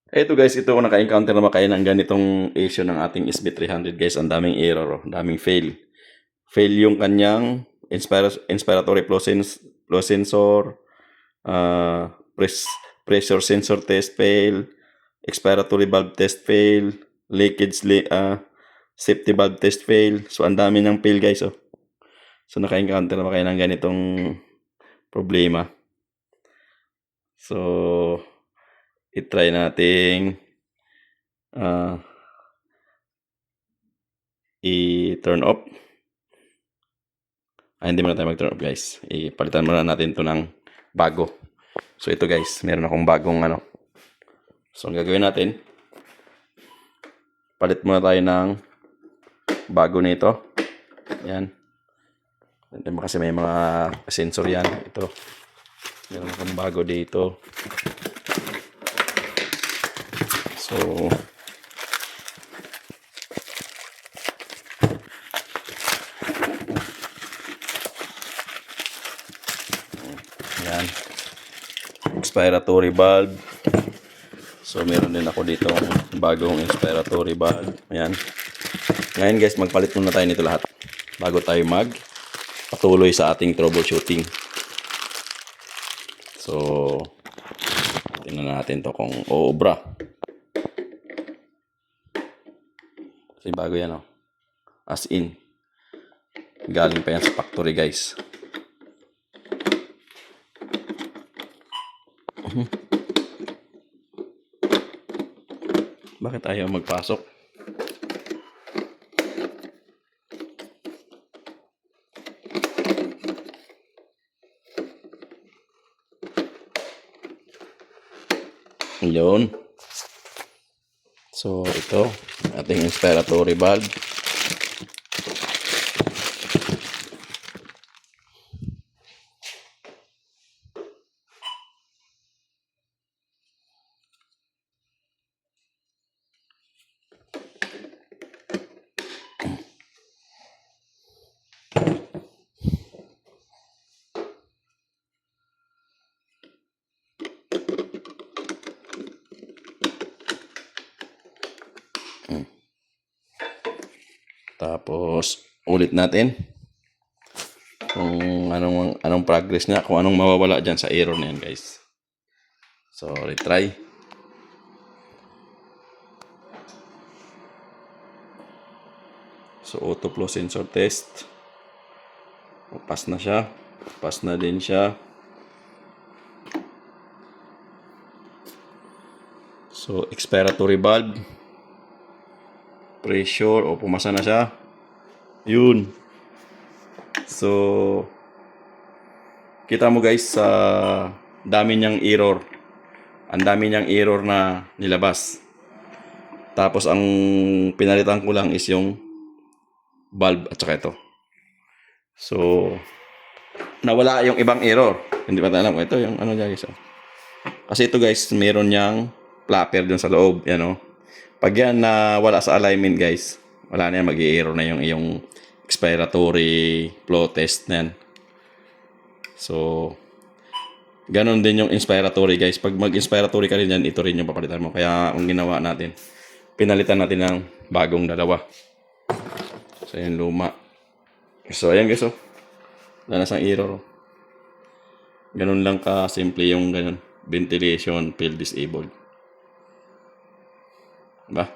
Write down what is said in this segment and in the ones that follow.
Eto guys, ito ako naka-encounter naman kayo ng ganitong issue ng ating SB300 guys. Ang daming error, ang daming fail. Fail yung kanyang inspiratory flow sensor, uh, press, pressure sensor test fail, expiratory valve test fail, safety valve test fail. So ang dami ng fail guys. Oh. So naka-encounter naman kayo ng ganitong problema. So i-try nating i-turn off. Hindi muna tayo mag-turn off guys. Ipalitan muna natin to ng bago. So ito guys, meron akong bagong ano. So ang gagawin natin, palit muna tayo ng bago nito. Yan. Kasi may mga sensor yan. Ito. Meron akong bago dito. So yan. Expiratory valve. So meron din ako dito bagong expiratory valve. Ayan. Ngayon guys, magpalit muna tayo nito lahat bago tayo patuloy sa ating troubleshooting. So tingnan natin to kung oobra. Kasi bago yan oh. As in. Galing pa yan sa factory guys. Bakit ayaw magpasok? Yun. So ito ating inspiratory valve. Tapos ulit natin kung anong progress niya, kung anong mawawala diyan sa error na yan guys. So retry. So auto flow sensor test. Pass na siya. Pass na din siya. So expiratory valve. Pressure o pumasa na siya. Yun. So kita mo guys sa dami niyang error. Ang dami niyang error na nilabas. Tapos ang pinalitan ko lang is yung valve at saka ito. So nawala yung ibang error. Hindi pa alam ko ito yung ano guys. Kasi ito guys, meron niyang flapper dun sa loob, yan oh. Pag yan na wala sa alignment guys, wala na yan, mag-i-error na yung iyong expiratory flow test na yan. So ganon din yung inspiratory guys. Pag mag-inspiratory ka rin yan, ito rin yung papalitan mo. Kaya ang ginawa natin, pinalitan natin ng bagong dalawa. So yan luma. So ayan guys oh, wala na sang error oh. Ganon lang ka simple yung ganon, ventilation field disabled. Diba?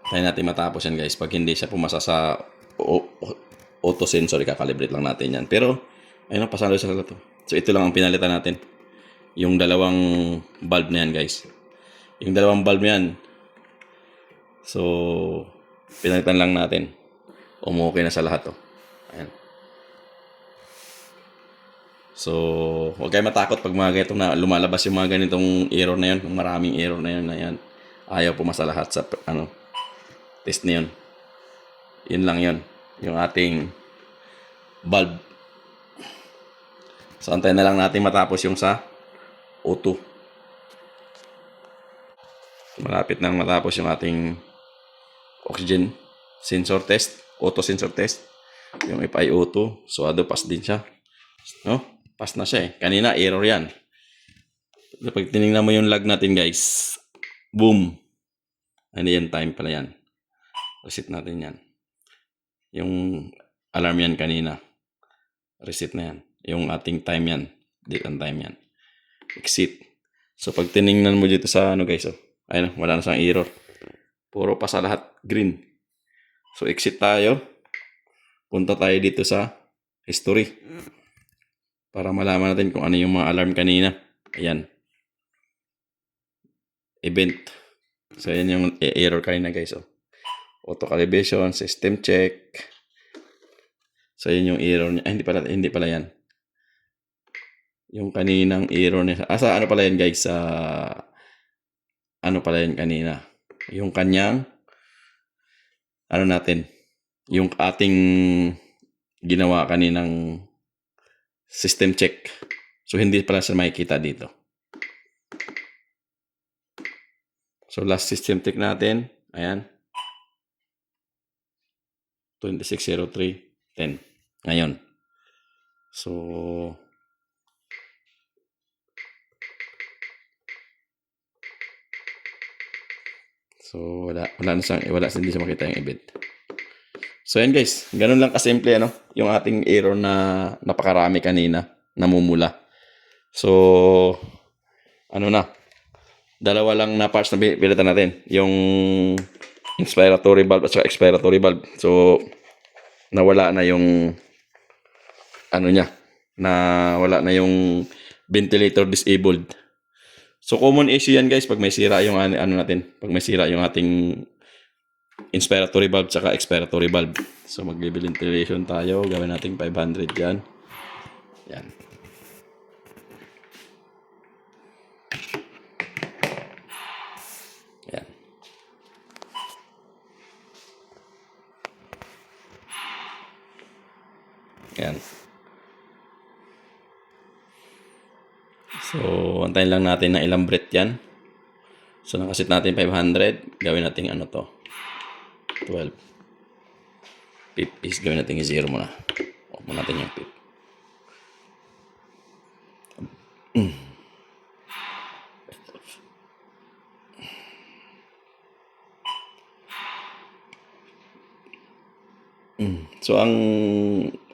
Tayo natin matapos yan guys. Pag hindi siya pumasa sa auto sensor, ikakalibrate lang natin yan. Pero ayun, pasalo sa to. So ito lang ang pinalitan natin, yung dalawang valve na yan guys. Yung dalawang valve na yan, so pinalitan lang natin. Okay na sa lahat to. Ayan. So huwag kayo matakot pag mga ganitong na lumalabas yung mga ganitong error na yan. Yung maraming error na yan, ayaw pumasa lahat sa test na yun. Yun lang yun, yung ating valve. So antayin na lang natin matapos yung sa O2. Malapit nang matapos yung ating oxygen sensor test, auto sensor test. Yung FiO2. So, pass din siya. No? Pass na siya eh. Kanina, error yan. So, pag tinignan mo yung log natin, guys, boom. Ano yan? Time pala yan. Reset natin yan. Yung alarm yan kanina. Reset na yan. Yung ating time yan. Date and time yan. Exit. So, pag tinignan mo dito sa ano, guys, ayun, wala na siyang error. Puro pa sa lahat green. So, exit tayo. Punta tayo dito sa history. Para malaman natin kung ano yung mga alarm kanina. Ayan. Event. So, ayan yung error kanina, guys. Auto calibration, system check. So, ayan yung error niya. Hindi pala yan. Yung kaninang error niya. Sa ano pala yan, guys? Ano pala yan kanina? Yung kanyang ano natin? Yung ating ginawa kaninang system check. So, hindi pala siya makikita dito. So, last system check natin. Ayan. 2603.10. Ngayon. So, wala hindi siya makita yung event. So, yan guys. Ganun lang kasimple, ano? Yung ating error na napakarami kanina. Namumula. So, ano na? Dalawa lang na parts na pilitan natin. Yung inspiratory valve at saka expiratory valve. So, nawala na yung ano niya. Wala na yung ventilator disabled. So, common issue yan guys pag may sira yung ano natin. Pag may sira yung ating inspiratory valve saka expiratory valve. So, mag-ventilation tayo. Gawin natin 500 dyan. Yan. Yan. Yan. So, antayin lang natin na ilang breath yan. So, nakasit natin 500. Gawin natin ano to. 12. Pip is gawin natin yung 0 muna. Huwag mo natin yung pip. So, ang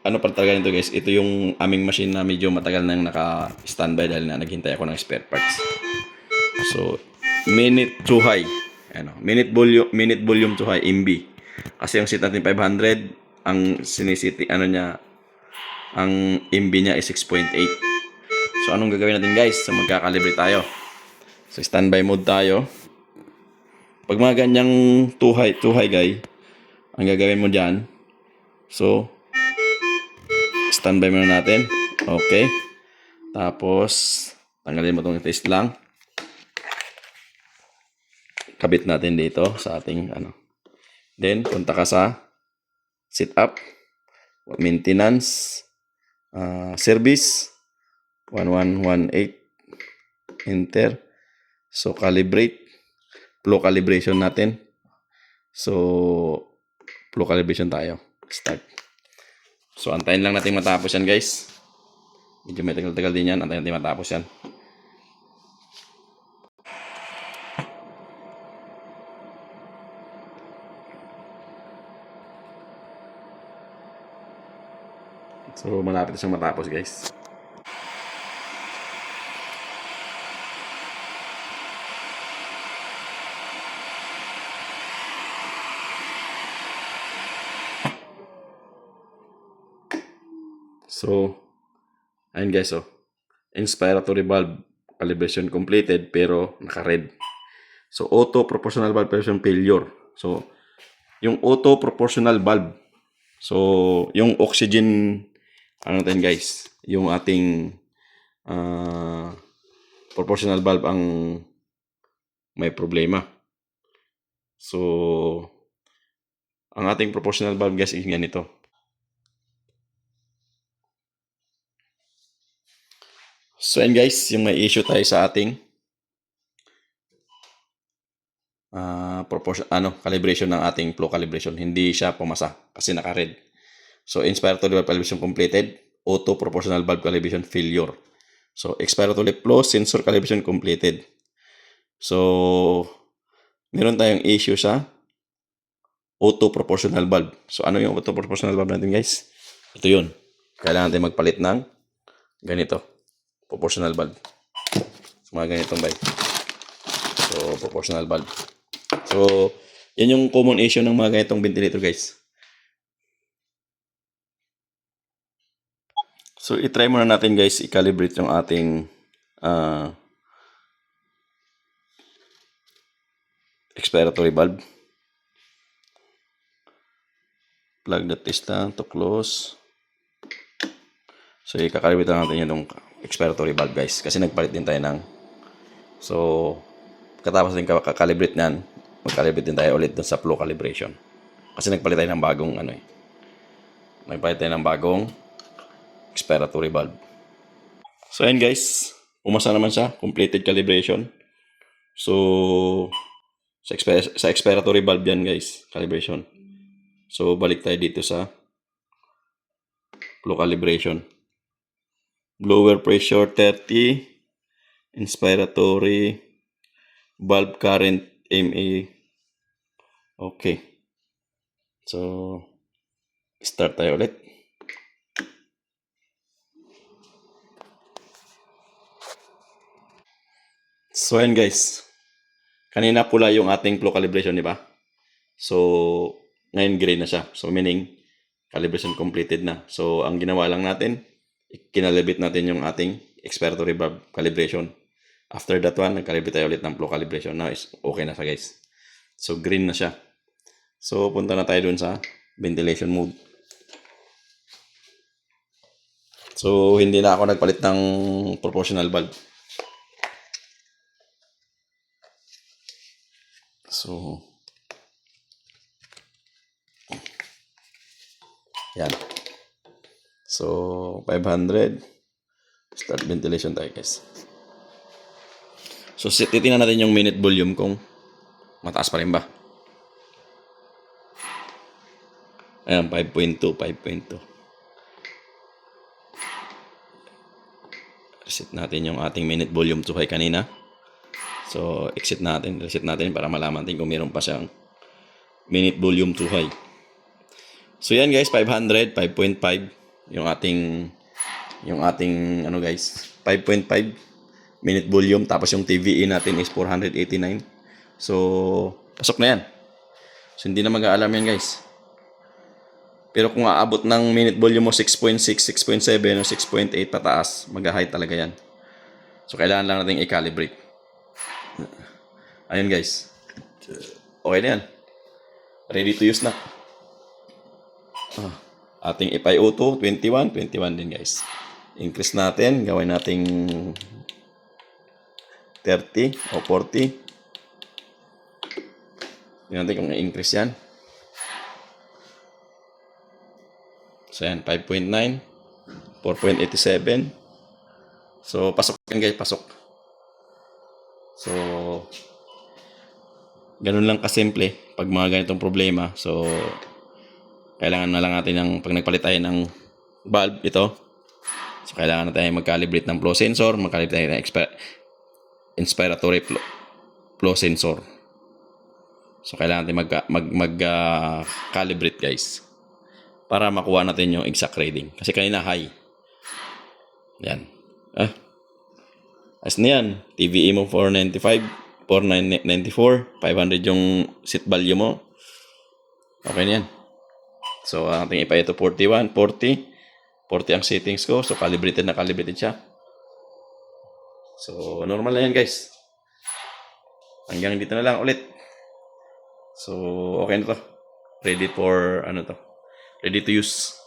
ano pa talaga nito guys, ito yung aming machine na medyo matagal nang naka-standby dahil na naghintay ako ng spare parts. So, minute to high. Ano, minute volume to high, MB. Kasi yung set natin 500, ang sinisiti, ano niya, ang MB niya is 6.8. So, anong gagawin natin guys? So, magkakalibre tayo. So, standby mode tayo. Pag mga ganyang too high guy, ang gagawin mo dyan, so, standby muna natin. Okay. Tapos, tanggalin mo itong test lang. Kabit natin dito sa ating ano. Then, punta ka sa setup, maintenance, service, 1118, enter. So, calibrate, flow calibration natin. So, flow calibration tayo. Start. So, antayin lang natin matapos yan, guys. Medyo may tagal-tagal din yan. Antayin natin matapos yan. So, malapit na siyang matapos, guys. So, ayun guys, inspiratory valve calibration completed pero naka-red. So, auto proportional valve version failure. So, yung auto proportional valve. So, yung oxygen, ano natin guys, yung ating proportional valve ang may problema. So, ang ating proportional valve guys is ganito. So, yan guys, yung may issue tayo sa ating calibration ng ating flow calibration. Hindi siya pumasa kasi naka-red. So, inspiratory valve calibration completed. Auto proportional valve calibration failure. So, expiratory flow sensor calibration completed. So, meron tayong issue sa auto proportional valve. So, ano yung auto proportional valve natin, guys? Ito yun. Kailangan natin magpalit ng ganito. Proportional valve. So, mga ganitong valve. So, proportional valve. So, yan yung common issue ng mga ganitong ventilator, guys. So, itry muna natin, guys, i-calibrate yung ating expiratory valve. Plug the test lang to close. So, i-calibrate natin yung expiratory valve, guys. Kasi nagpalit din tayo ng... So, katapos din kakalibrate nan, mag-calibrate din tayo ulit dun sa flow calibration. Kasi nagpalit tayo ng bagong nagpalit tayo ng bagong expiratory valve. So, ayan guys. Umasa naman siya. Completed calibration. So, sa expiratory valve yan guys. Calibration. So, balik tayo dito sa flow calibration. Blower pressure 30. Inspiratory valve current MA. Okay. So, start tayo ulit. So, ayan guys. Kanina pula yung ating flow calibration, di ba? So, ngayon gray na siya. So, meaning, calibration completed na. So, ang ginawa lang natin, kinalibit natin yung ating expiratory valve calibration. After that one, nagcalibrate tayo ulit ng flow calibration. Now, is okay na siya guys. So, green na siya. So, punta na tayo dun sa ventilation mode. So, hindi na ako nagpalit ng proportional valve. So, yan. So, 500. Start ventilation tayo guys. So, titingnan natin yung minute volume kung mataas pa rin ba. Ayan, 5.2, 5.2. Reset natin yung ating minute volume to high kanina. So, reset natin para malaman natin kung meron pa siyang minute volume to high. So, yan guys, 500, 5.5 yung ating guys, 5.5 minute volume, tapos yung TVE natin is 489. So, pasok na yan. So, hindi na mag-aalam yan guys. Pero kung aabot ng minute volume mo 6.6, 6.7 o 6.8 pataas, mag-high talaga yan. So, kailangan lang natin i-calibrate. Ayun guys. Okay na yan. Ready to use na. Ating FiO2, 21 din guys. Increase natin, gawin nating 30 o 40. Tingnan natin kung i-increase yan. So yan, 5.9, 4.87. So, pasok yan guys, pasok. So, ganun lang kasimple pag mga ganitong problema. So, kailangan na lang natin ng, pag nagpalit tayo ng valve, ito. So, kailangan na tayo mag-calibrate ng flow sensor, mag-calibrate tayo ng inspiratory flow sensor. So, kailangan natin mag-calibrate guys. Para makuha natin yung exact reading. Kasi kanina high. Yan. As na yan. TVE mo 495, 494, 500 yung seat value mo. Okay na yan. So, ang ating ipa ito 41, 40. 40 ang settings ko. So, calibrated siya. So, normal na yan guys. Hanggang dito na lang ulit. So, okay na to. Ready for, ready to use.